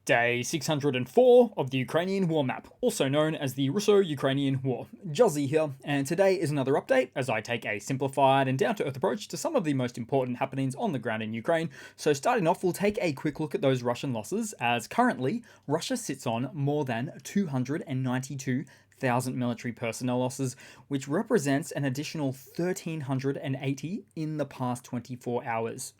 Day 604 of the Ukrainian War Map, also known as the Russo-Ukrainian War. Juzzy here, and today is another update as I take a simplified and down-to-earth approach to some of the most important happenings on the ground in Ukraine. So starting off, we'll take a quick look at those Russian losses, as currently Russia sits on more than 292,000 military personnel losses, which represents an additional 1,380 in the past 24 hours.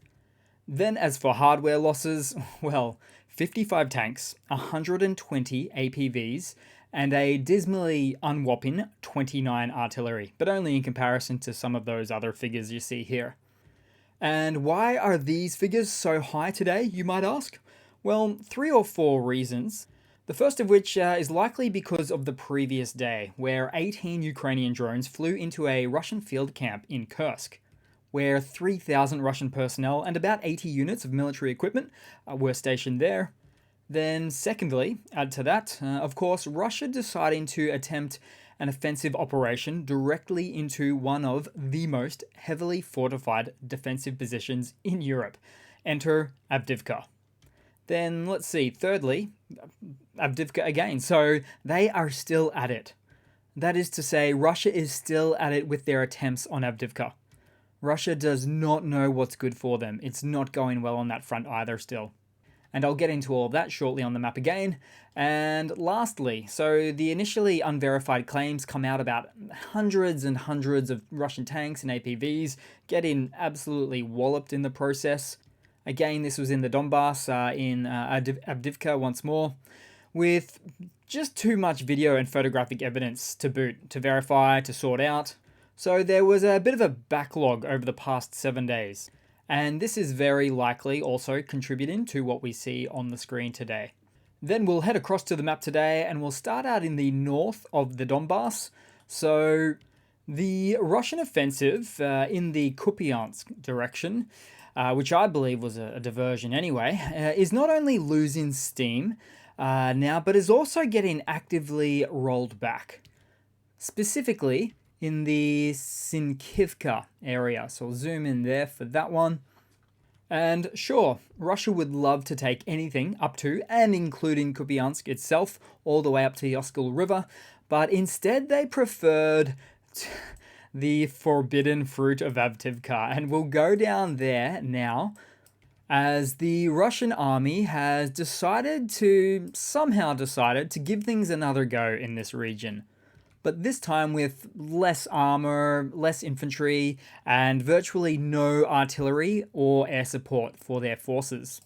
Then as for hardware losses, well, 55 tanks, 120 APVs, and a dismally unwhopping 29 artillery, but only in comparison to some of those other figures you see here. And why are these figures so high today, you might ask? Well, 3 or 4 reasons. The first of which is likely because of the previous day, where 18 Ukrainian drones flew into a Russian field camp in Kursk, where 3,000 Russian personnel and about 80 units of military equipment were stationed there. Then secondly, add to that, of course, Russia deciding to attempt an offensive operation directly into one of the most heavily fortified defensive positions in Europe. Enter Avdiivka. Then let's see, thirdly, Avdiivka again. So they are still at it. That is to say, Russia is still at it with their attempts on Avdiivka. Russia does not know what's good for them. It's not going well on that front either still. And I'll get into all of that shortly on the map again. And lastly, so the initially unverified claims come out about hundreds and hundreds of Russian tanks and APVs getting absolutely walloped in the process. Again, this was in the Donbass, in Avdiivka once more, with just too much video and photographic evidence to boot, to verify, to sort out. So there was a bit of a backlog over the past 7 days, and this is very likely also contributing to what we see on the screen today. Then we'll head across to the map today, and we'll start out in the north of the Donbass. So the Russian offensive in the Kupiansk direction, which I believe was a diversion anyway, is not only losing steam now, but is also getting actively rolled back. Specifically, in the Sinkivka area. So I'll zoom in there for that one. And sure, Russia would love to take anything up to and including Kupiansk itself, all the way up to the Oskil River, but instead they preferred the forbidden fruit of Avdiivka, and we'll go down there now as the Russian army has somehow decided to give things another go in this region. But this time with less armor, less infantry, and virtually no artillery or air support for their forces.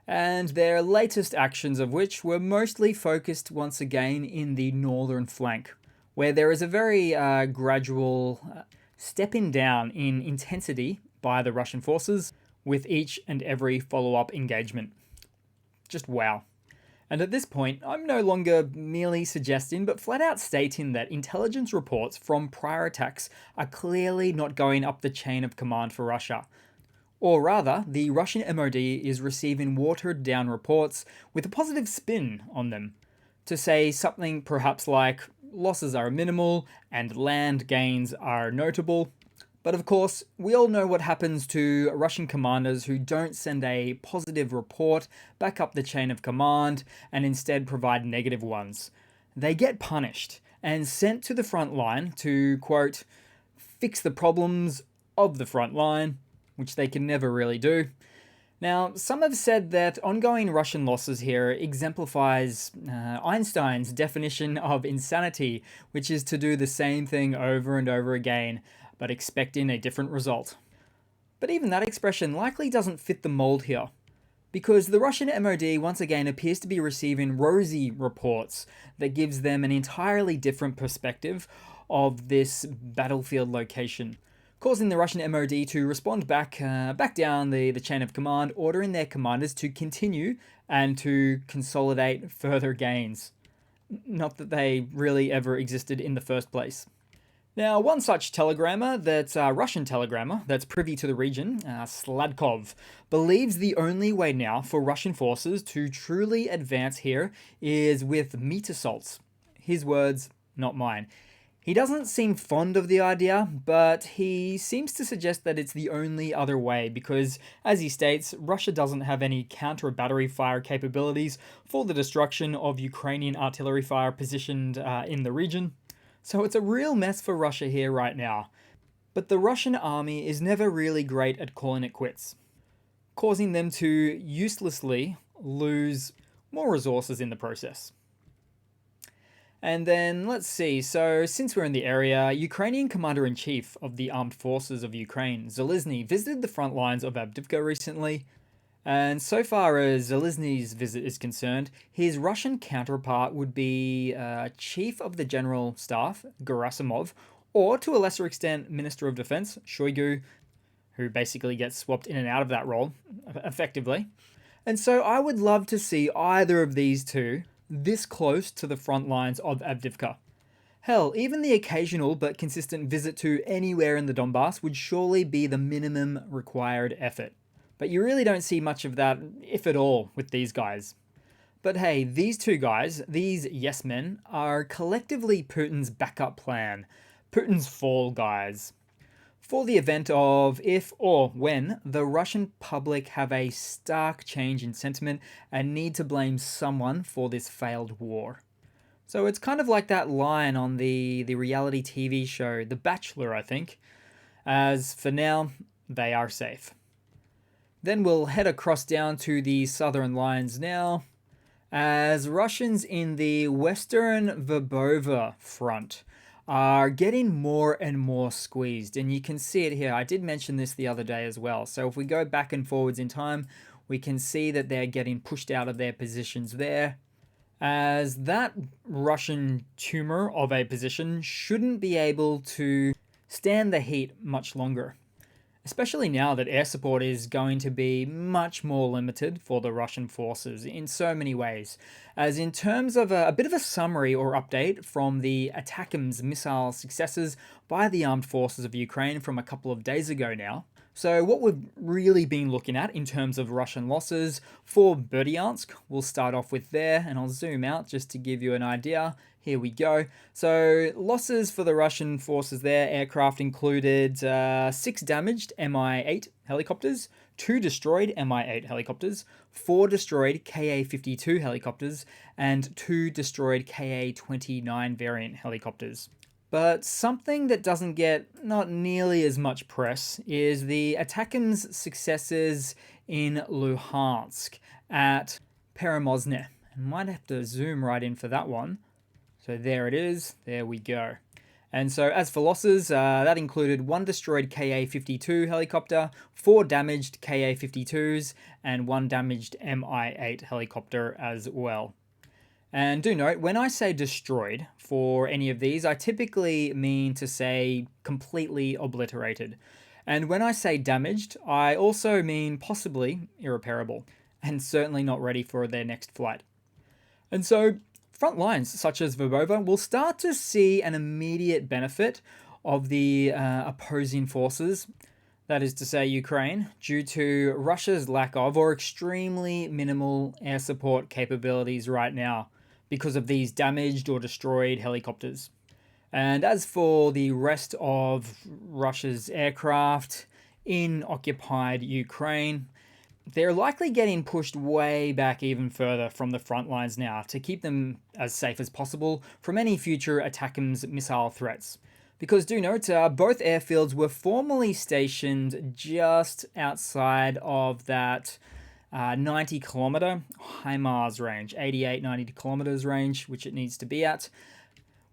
And their latest actions of which were mostly focused once again in the northern flank, where there is a very gradual stepping down in intensity by the Russian forces with each and every follow-up engagement. Just wow. And at this point, I'm no longer merely suggesting, but flat out stating that intelligence reports from prior attacks are clearly not going up the chain of command for Russia. Or rather, the Russian MOD is receiving watered down reports with a positive spin on them, to say something perhaps like losses are minimal and land gains are notable. But of course, we all know what happens to Russian commanders who don't send a positive report back up the chain of command and instead provide negative ones. They get punished and sent to the front line to, quote, fix the problems of the front line, which they can never really do. Now, some have said that ongoing Russian losses here exemplifies Einstein's definition of insanity, which is to do the same thing over and over again, but expecting a different result. But even that expression likely doesn't fit the mold here, because the Russian MOD once again appears to be receiving rosy reports that gives them an entirely different perspective of this battlefield location, causing the Russian MOD to respond back down the chain of command, ordering their commanders to continue and to consolidate further gains. Not that they really ever existed in the first place. Now, one such telegrammer, Russian telegrammer, that's privy to the region, Sladkov, believes the only way now for Russian forces to truly advance here is with meat assaults. His words, not mine. He doesn't seem fond of the idea, but he seems to suggest that it's the only other way because, as he states, Russia doesn't have any counter-battery fire capabilities for the destruction of Ukrainian artillery fire positioned in the region. So it's a real mess for Russia here right now. But the Russian army is never really great at calling it quits, causing them to uselessly lose more resources in the process. And then let's see, so since we're in the area, Ukrainian Commander-in-Chief of the Armed Forces of Ukraine, Zelensky, visited the front lines of Avdiivka recently. And so far as Zelensky's visit is concerned, his Russian counterpart would be Chief of the General Staff, Gerasimov, or to a lesser extent, Minister of Defense, Shoigu, who basically gets swapped in and out of that role, effectively. And so I would love to see either of these two this close to the front lines of Avdiivka. Hell, even the occasional but consistent visit to anywhere in the Donbass would surely be the minimum required effort. But you really don't see much of that, if at all, with these guys. But hey, these two guys, these yes men, are collectively Putin's backup plan. Putin's fall guys. For the event of if or when the Russian public have a stark change in sentiment and need to blame someone for this failed war. So it's kind of like that line on the reality TV show The Bachelor, I think, as for now, they are safe. Then we'll head across down to the southern lines now, as Russians in the western Verbova front are getting more and more squeezed. And you can see it here. I did mention this the other day as well. So if we go back and forwards in time, we can see that they're getting pushed out of their positions there, as that Russian tumor of a position shouldn't be able to stand the heat much longer. Especially now that air support is going to be much more limited for the Russian forces in so many ways. As in terms of a bit of a summary or update from the ATACMS missile successes by the armed forces of Ukraine from a couple of days ago now. So what we've really been looking at in terms of Russian losses for Berdyansk, we'll start off with there, and I'll zoom out just to give you an idea. Here we go. So losses for the Russian forces there, aircraft included 6 damaged Mi-8 helicopters, 2 destroyed Mi-8 helicopters, 4 destroyed Ka-52 helicopters, and 2 destroyed Ka-29 variant helicopters. But something that doesn't get not nearly as much press is the ATACMS successes in Luhansk at Peremozne. I might have to zoom right in for that one. So there it is, there we go. And so as for losses, that included 1 destroyed Ka-52 helicopter, 4 damaged Ka-52s, and 1 damaged Mi-8 helicopter as well. And do note, when I say destroyed for any of these, I typically mean to say completely obliterated. And when I say damaged, I also mean possibly irreparable, and certainly not ready for their next flight. And so front lines such as Verbova will start to see an immediate benefit of the opposing forces, that is to say Ukraine, due to Russia's lack of or extremely minimal air support capabilities right now because of these damaged or destroyed helicopters. And as for the rest of Russia's aircraft in occupied Ukraine, they're likely getting pushed way back even further from the front lines now to keep them as safe as possible from any future ATACMS missile threats. Because do note, both airfields were formerly stationed just outside of that 90 kilometer HIMARS range, 88-90 kilometers range, which it needs to be at,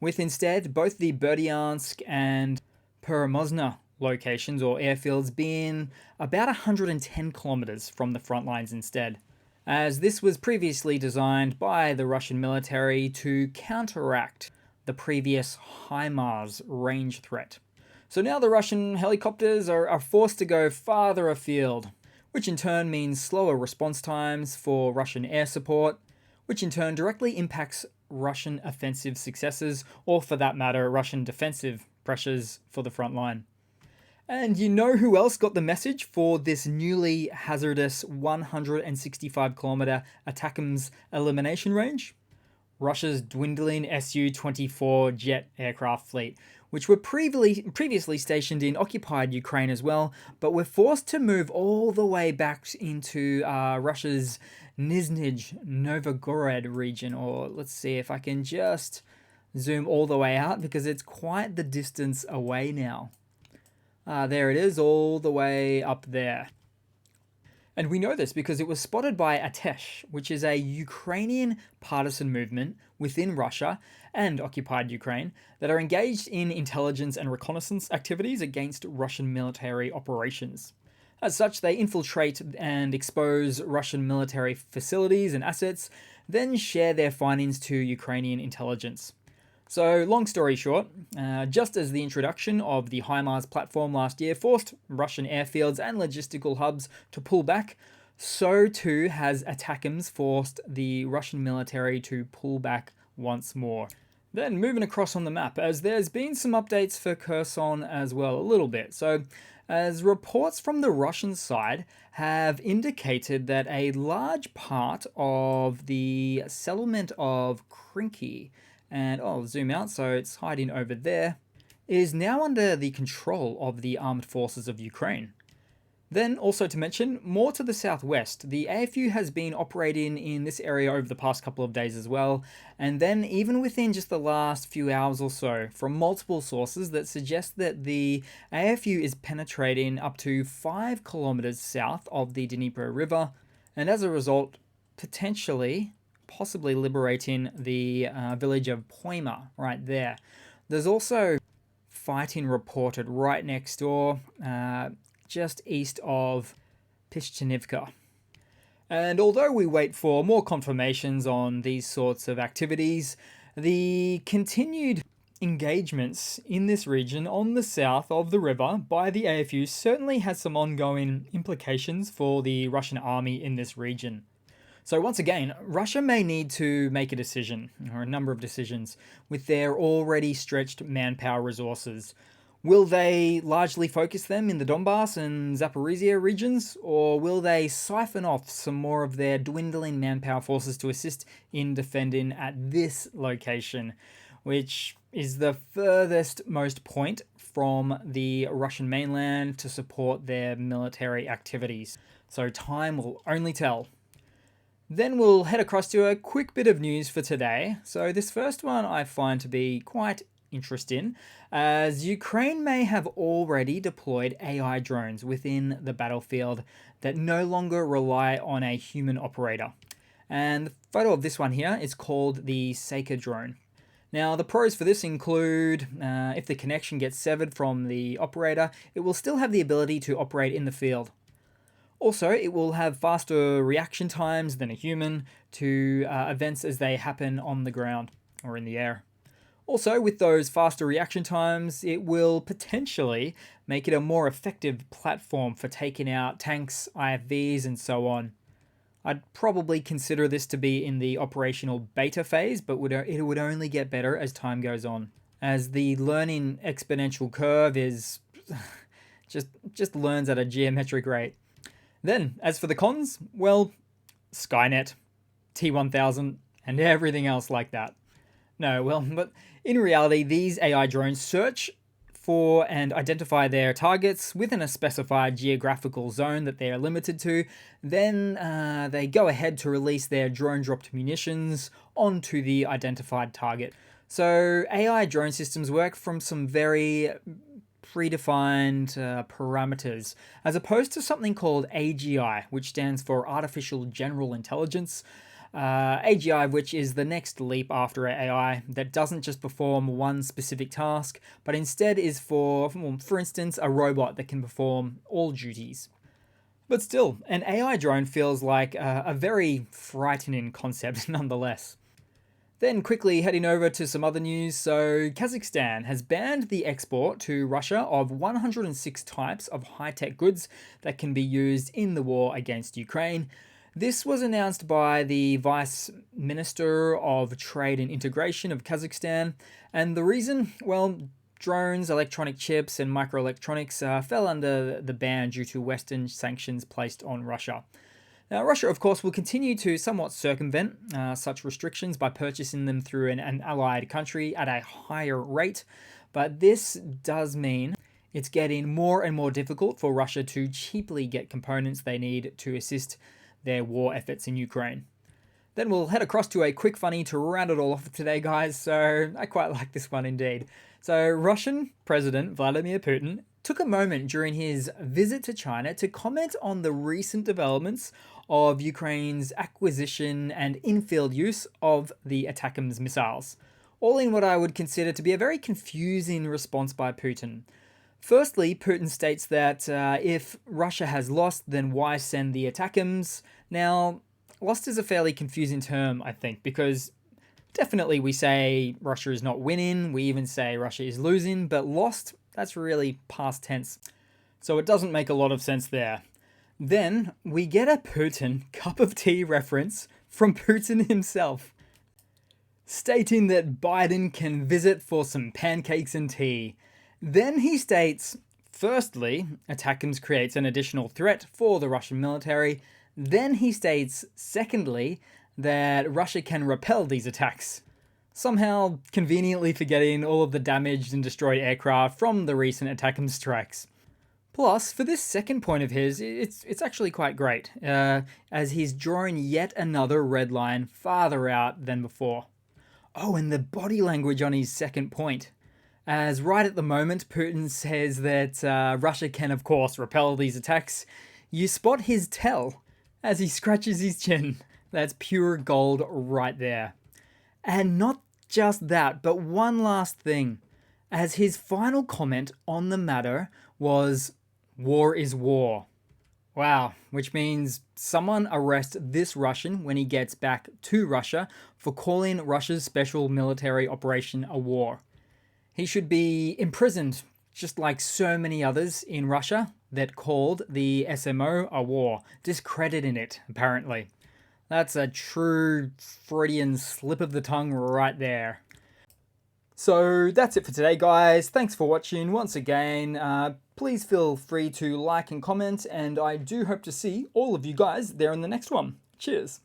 with instead both the Berdyansk and Peremozne locations or airfields being about 110 kilometers from the front lines instead, as this was previously designed by the Russian military to counteract the previous HIMARS range threat. So now the Russian helicopters are forced to go farther afield, which in turn means slower response times for Russian air support, which in turn directly impacts Russian offensive successes, or for that matter, Russian defensive pressures for the front line. And you know who else got the message for this newly hazardous 165 kilometer ATACMS elimination range? Russia's dwindling Su-24 jet aircraft fleet, which were previously stationed in occupied Ukraine as well, but were forced to move all the way back into Russia's Nizhny Novgorod region, or let's see if I can just zoom all the way out because it's quite the distance away now. There it is, all the way up there. And we know this because it was spotted by Atesh, which is a Ukrainian partisan movement within Russia and occupied Ukraine that are engaged in intelligence and reconnaissance activities against Russian military operations. As such, they infiltrate and expose Russian military facilities and assets, then share their findings to Ukrainian intelligence. So, long story short, just as the introduction of the HIMARS platform last year forced Russian airfields and logistical hubs to pull back, so too has ATACMS forced the Russian military to pull back once more. Then moving across on the map, as there's been some updates for Kherson as well, a little bit. So, as reports from the Russian side have indicated that a large part of the settlement of Krinky, and I'll zoom out so it's hiding over there, is now under the control of the armed forces of Ukraine. Then, also to mention, more to the southwest, the AFU has been operating in this area over the past couple of days as well, and then even within just the last few hours or so, from multiple sources that suggest that the AFU is penetrating up to 5 kilometers south of the Dnieper River, and as a result, possibly liberating the village of Poima right there. There's also fighting reported right next door, just east of Pishchenivka. And although we wait for more confirmations on these sorts of activities, the continued engagements in this region on the south of the river by the AFU certainly has some ongoing implications for the Russian army in this region. So once again, Russia may need to make a decision, or a number of decisions, with their already stretched manpower resources. Will they largely focus them in the Donbass and Zaporizhia regions, or will they siphon off some more of their dwindling manpower forces to assist in defending at this location, which is the furthest most point from the Russian mainland to support their military activities? So time will only tell. Then we'll head across to a quick bit of news for today. So this first one I find to be quite interesting, as Ukraine may have already deployed AI drones within the battlefield that no longer rely on a human operator. And the photo of this one here is called the Seika drone. Now, the pros for this include if the connection gets severed from the operator, it will still have the ability to operate in the field. Also, it will have faster reaction times than a human to events as they happen on the ground or in the air. Also, with those faster reaction times, it will potentially make it a more effective platform for taking out tanks, IFVs, and so on. I'd probably consider this to be in the operational beta phase, but it would only get better as time goes on, as the learning exponential curve is just learns at a geometric rate. Then, as for the cons, well, Skynet, T-1000, and everything else like that. No, well, but in reality, these AI drones search for and identify their targets within a specified geographical zone that they are limited to. Then they go ahead to release their drone-dropped munitions onto the identified target. So AI drone systems work from some very predefined parameters, as opposed to something called AGI, which stands for Artificial General Intelligence. AGI, which is the next leap after AI that doesn't just perform one specific task, but instead is for instance, a robot that can perform all duties. But still, an AI drone feels like a very frightening concept nonetheless. Then quickly heading over to some other news, so Kazakhstan has banned the export to Russia of 106 types of high-tech goods that can be used in the war against Ukraine. This was announced by the Vice Minister of Trade and Integration of Kazakhstan, and the reason, well, drones, electronic chips, and microelectronics fell under the ban due to Western sanctions placed on Russia. Now, Russia, of course, will continue to somewhat circumvent such restrictions by purchasing them through an allied country at a higher rate, but this does mean it's getting more and more difficult for Russia to cheaply get components they need to assist their war efforts in Ukraine. Then we'll head across to a quick funny to round it all off today, guys, so I quite like this one indeed. So, Russian President Vladimir Putin took a moment during his visit to China to comment on the recent developments of Ukraine's acquisition and in-field use of the ATACMS missiles, all in what I would consider to be a very confusing response by Putin. Firstly, Putin states that if Russia has lost, then why send the ATACMS? Now, lost is a fairly confusing term, I think, because definitely we say Russia is not winning, we even say Russia is losing, but lost, that's really past tense. So it doesn't make a lot of sense there. Then we get a Putin cup of tea reference from Putin himself, stating that Biden can visit for some pancakes and tea. Then he states, firstly, ATACMS creates an additional threat for the Russian military. Then he states, secondly, that Russia can repel these attacks, somehow conveniently forgetting all of the damaged and destroyed aircraft from the recent ATACMS strikes. Plus, for this second point of his, it's actually quite great, as he's drawing yet another red line farther out than before. Oh, and the body language on his second point. As right at the moment, Putin says that Russia can, of course, repel these attacks, you spot his tell as he scratches his chin. That's pure gold right there. And not just that, but one last thing. As his final comment on the matter was, war is war. Wow, which means someone arrest this Russian when he gets back to Russia for calling Russia's special military operation a war. He should be imprisoned, just like so many others in Russia that called the SMO a war, discrediting it, apparently. That's a true Freudian slip of the tongue right there. So that's it for today, guys. Thanks for watching once again. Please feel free to like and comment, and I do hope to see all of you guys there in the next one. Cheers.